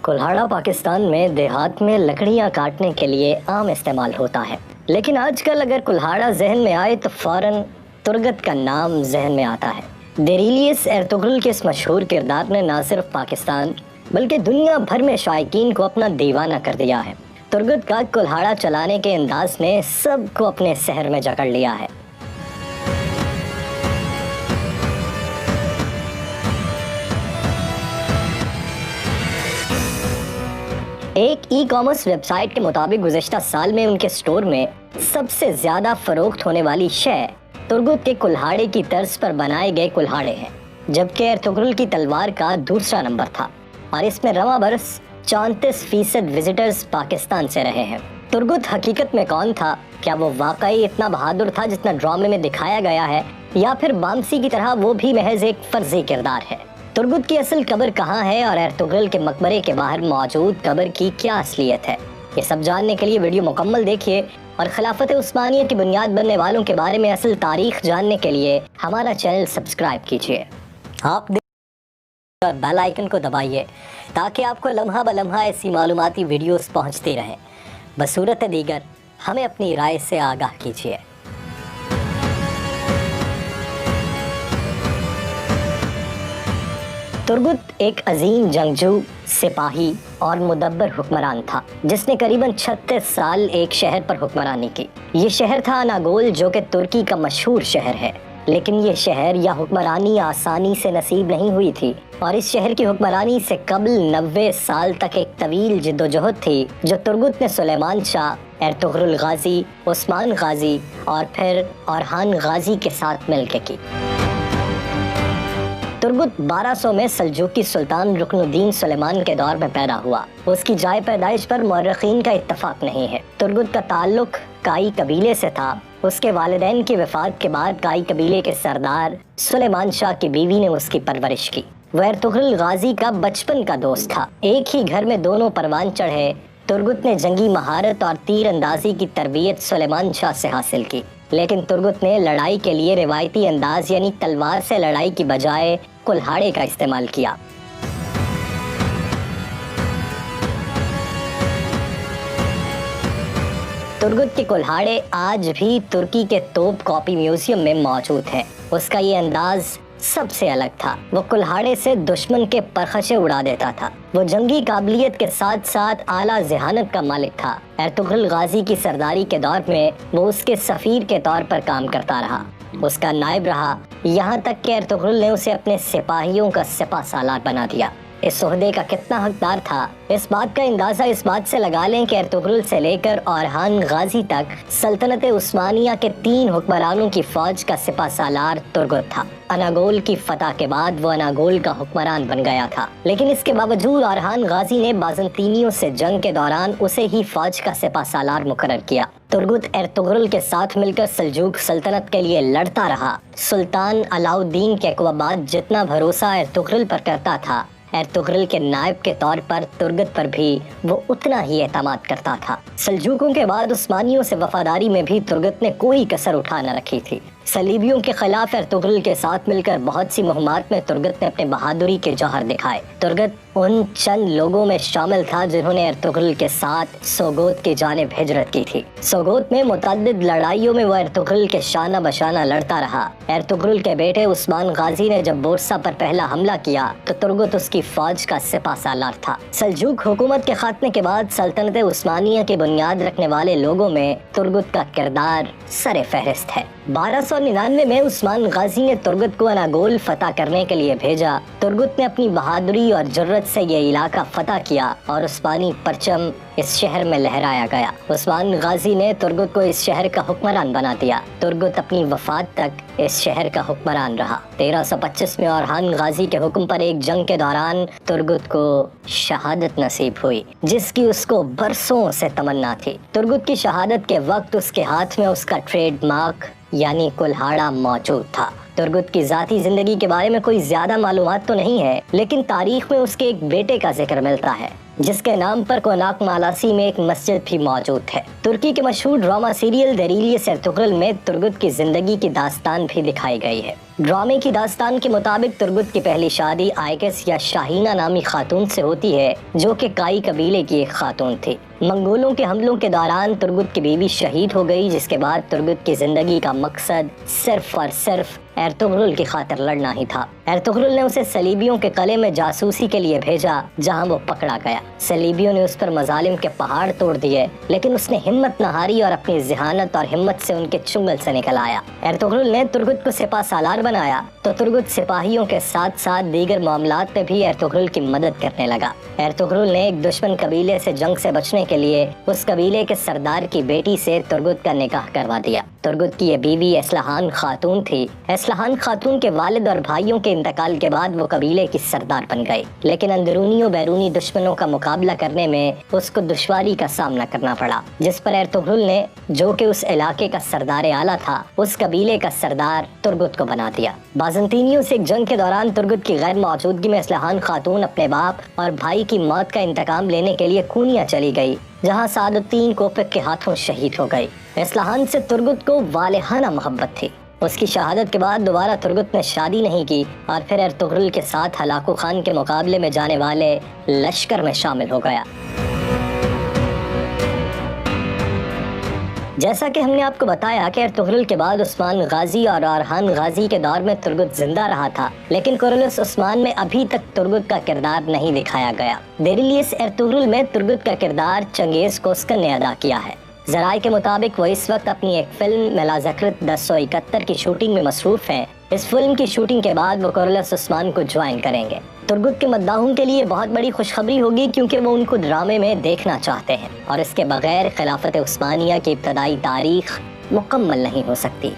कुल्हाड़ा पाकिस्तान में देहात में लकड़ियां काटने के लिए आम इस्तेमाल होता है, लेकिन आजकल अगर कुल्हाड़ा जहन में आए तो फौरन तुर्गत का नाम जहन में आता है। डेरिलियस एर्तुगरुल के इस मशहूर किरदार ने न सिर्फ पाकिस्तान बल्कि दुनिया भर में शायकीन को अपना दीवाना कर दिया है। तुर्गत का कुल्हाड़ा चलाने के अंदाज ने सबको अपने शहर में जकड़ लिया है। एक ई कॉमर्स वेबसाइट के मुताबिक गुज़िश्ता साल में उनके स्टोर में सबसे ज़्यादा फ़रोख्त होने वाली शय तुर्गत के कुल्हाड़े की तर्ज पर बनाए गए कुल्हाड़े हैं, जबकि एर्तुगरुल की तलवार का दूसरा नंबर था और इसमें रवां बरस 34% विजिटर्स पाकिस्तान से रहे हैं। तुर्गत हकीकत में कौन था? क्या वो वाकई इतना बहादुर था जितना ड्रामे में दिखाया गया है, या फिर बामसी की तरह वो भी महज एक फर्जी किरदार है? तुर्गत की असल कब्र कहाँ है और एर्तुगरुल के मकबरे के बाहर मौजूद कब्र की क्या असलियत है? ये सब जानने के लिए वीडियो मुकम्मल देखिए और खिलाफत उस्मानिया की बुनियाद बनने वालों के बारे में असल तारीख जानने के लिए हमारा चैनल सब्सक्राइब कीजिए। आप बेल आइकन को दबाइए ताकि आपको लम्हा ब लम्हा ऐसी मालूमाती वीडियोस पहुंचती रहें। बसूरत दीगर हमें अपनी राय से आगाह कीजिए। तुर्गत एक अजीम जंगजू, सिपाही और मुदब्बर हुक्मरान था जिसने करीबन 36 साल एक शहर पर हुक्मरानी की। ये शहर था अनागोल, जो कि तुर्की का मशहूर शहर है, लेकिन ये शहर या हुक्मरानी आसानी से नसीब नहीं हुई थी और इस शहर की हुक्मरानी से कबल 90 साल तक एक तवील जिद्दोजहद थी जो तुर्गत ने सुलेमान शाह, एर्तुगरुल गाजी, उस्मान गाजी और फिर औरहान गाजी के साथ मिलकर की। तुर्गत 1200 में सल्जूकी सुल्तान रुकनुद्दीन सुलेमान के दौर में पैदा हुआ। उसकी जाए पैदाइश पर मौरखीन का इत्तफाक नहीं है। तुर्गत का ताल्लुक काई कबीले से था। उसके वालिदैन की वफात के बाद काई कबीले के सरदार सुलेमान शाह की बीवी ने उसकी परवरिश की। वह एर्तुगरुल गाजी का बचपन का दोस्त था। एक ही घर में दोनों परवान चढ़े। तुर्गत ने जंगी महारत और तीर अंदाजी की तरबियत सुलेमान शाह से हासिल की, लेकिन तुर्गत ने लड़ाई के लिए रिवायती अंदाज यानी तलवार से लड़ाई की बजाय कुल्हाड़े का इस्तेमाल किया। तुर्गत के कुल्हाड़े आज भी तुर्की के तोप कॉपी म्यूजियम में मौजूद हैं। उसका ये अंदाज सबसे अलग था। वो कुल्हाड़े से दुश्मन के परखशे उड़ा देता था। वो जंगी काबिलियत के साथ साथ आला ज़हानत का मालिक था। एर्तुगरुल गाजी की सरदारी के दौर में वो उसके सफ़ीर के तौर पर काम करता रहा, उसका नायब रहा, यहाँ तक कि एर्तुगरुल ने उसे अपने सिपाहियों का सिपा सालार बना दिया। इस ओहदे का कितना हकदार था, इस बात का अंदाज़ा इस बात से लगा लें कि एर्तुगरुल से लेकर औरहान गाजी तक सल्तनत उस्मानिया के 3 हुक्मरानों की फौज का सिपा सालार तुर्गत था। अनागोल की फतह के बाद वो अनागोल का हुक्मरान बन गया था, लेकिन इसके बावजूद औरहान गाजी ने बाज़ंतीनियों से जंग के दौरान उसे ही फौज का सिपा सालार मुकर्रर किया। तुर्गत एर्तुगरुल के साथ मिलकर सल्जूक सल्तनत के लिए लड़ता रहा। सुल्तान अलाउद्दीन कैकबाबाद जितना भरोसा एर्तुगरुल पर करता था, एर्तुगरुल के नायब के तौर पर तुर्गत पर भी वो उतना ही एतमाद करता था। सल्जूकों के बाद उस्मानियों से वफादारी में भी तुर्गत ने कोई कसर उठा न रखी थी। सलीबियों के खिलाफ एर्तुगरुल के साथ मिलकर बहुत सी मुहिमात में तुर्गत ने अपने बहादुरी के जौहर दिखाए। तुर्गत उन चंद लोगों में शामिल था जिन्होंने एर्तुगरुल के साथ सोगोत की जानिब हिजरत की थी। सोगोत में मुतअद्दिद लड़ाइयों में वो एर्तुगरुल के शाना बशाना लड़ता रहा। एर्तुगरुल के बेटे उस्मान गाजी ने जब बोरसा पर पहला हमला किया तो तुर्गत उसकी फौज का सिपा सालार था। सल्जूक हुकूमत के खात्मे के बाद सल्तनत उस्मानिया की बुनियाद रखने वाले लोगों में तुर्गत का किरदार सरे फहरिस्त है। 1299 में उस्मान गाजी ने तुर्गत को अनागोल फतह करने के लिए भेजा। तुर्गत ने अपनी बहादुरी और जुर्रत से ये इलाका फतह किया और उस्मानी परचम इस शहर में लहराया गया। उस्मान गाजी ने तुर्गत को इस शहर का हुक्मरान बना दिया। तुर्गत अपनी वफात तक इस शहर का हुक्मरान रहा। 1325 में औरहान गाजी के हुक्म पर एक जंग के दौरान तुर्गत को शहादत नसीब हुई, जिसकी उसको बरसों से तमन्ना थी। तुर्गत की शहादत के वक्त उसके हाथ में उसका ट्रेडमार्क यानी कुल्हाड़ा मौजूद था। तुर्गत की ज़ाती ज़िंदगी के बारे में कोई ज़्यादा मालूमात तो नहीं है, लेकिन तारीख में उसके एक बेटे का जिक्र मिलता है जिसके नाम पर कोनाक मालासी में एक मस्जिद भी मौजूद है। तुर्की के मशहूर ड्रामा सीरियल डेरिलियस एर्तुगरुल में तुर्गत की ज़िंदगी की दास्तान भी दिखाई गई है। ड्रामे की दास्तान के मुताबिक तुर्गुत की पहली शादी आयकस या शाहीना नामी खातून से होती है, जो कि काई कबीले की एक खातून थी। मंगोलों के हमलों के दौरान तुर्गुत की बीवी शहीद हो गई, जिसके बाद तुर्गुत की जिंदगी का मकसद सिर्फ और सिर्फ एर्तुगरुल की खातिर लड़ना ही था। एर्तुगरुल ने उसे सलीबियों के कले में जासूसी के लिए भेजा, जहां वो पकड़ा गया। सलीबियों ने उस पर मजालिम के पहाड़ तोड़ दिए, लेकिन उसने हिम्मत न हारी और अपनी ज़हानत और हिम्मत से उनके चुंगल से निकल आया। एर्तुगरुल ने तुर्गुत को सिपा सालार बनाया तो तुर्गुत सिपाहियों के साथ साथ दीगर मामलात में भी एर्तुगरुल की मदद करने लगा। एर्तुगरुल ने एक दुश्मन कबीले से जंग से बचने के लिए उस कबीले के सरदार की बेटी से तुर्गुत का निकाह करवा दिया। तुर्गुत की ये बीवी एस्लहान खातून थी। एस्लहान खातून के वालिद और भाइयों के इंतकाल के बाद वो कबीले की सरदार बन गई, लेकिन अंदरूनी और बैरूनी दुश्मनों का मुकाबला करने में उसको दुश्वारी का सामना करना पड़ा, जिस पर एर्तुगरुल ने, जो कि उस इलाके का सरदार आला था, उस कबीले का सरदार तुर्गुत को बना दिया। बाज़ंतीनियों से एक जंग के दौरान तुर्गुत की गैर मौजूदगी में एस्लहान खातून अपने बाप और भाई की मौत का इंतकाम लेने के लिए खूनिया चली गई, जहां सादुद्दीन कोपक के हाथों शहीद हो गई। एस्लहान से तुर्गुत को वालिहाना मोहब्बत थी। उसकी शहादत के बाद दोबारा तुर्गुत ने शादी नहीं की और फिर एर्तुगरुल के साथ हलाकू खान के मुकाबले में जाने वाले लश्कर में शामिल हो गया। जैसा कि हमने आपको बताया कि एर्तुगरुल के बाद उस्मान गाजी और अरहान गाजी के दौर में तुर्गुत जिंदा रहा था, लेकिन कुरलुस उस्मान में अभी तक तुर्गुत का किरदार नहीं दिखाया गया। देरिलियस एर्तुगरुल में तुर्गुत का किरदार चंगेज कोस्कन ने अदा किया है। ज़राए के मुताबिक वो इस वक्त अपनी एक फिल्म मेलाज़कृत 1071 की शूटिंग में मसरूफ हैं। इस फिल्म की शूटिंग के बाद वो कुरलुस उस्मान को ज्वाइन करेंगे। तुर्गुत के मद्दाहों के लिए बहुत बड़ी खुशखबरी होगी, क्योंकि वो उनको ड्रामे में देखना चाहते हैं और इसके बगैर खिलाफत उस्मानिया की इब्तदाई तारीख मुकम्मल नहीं हो सकती।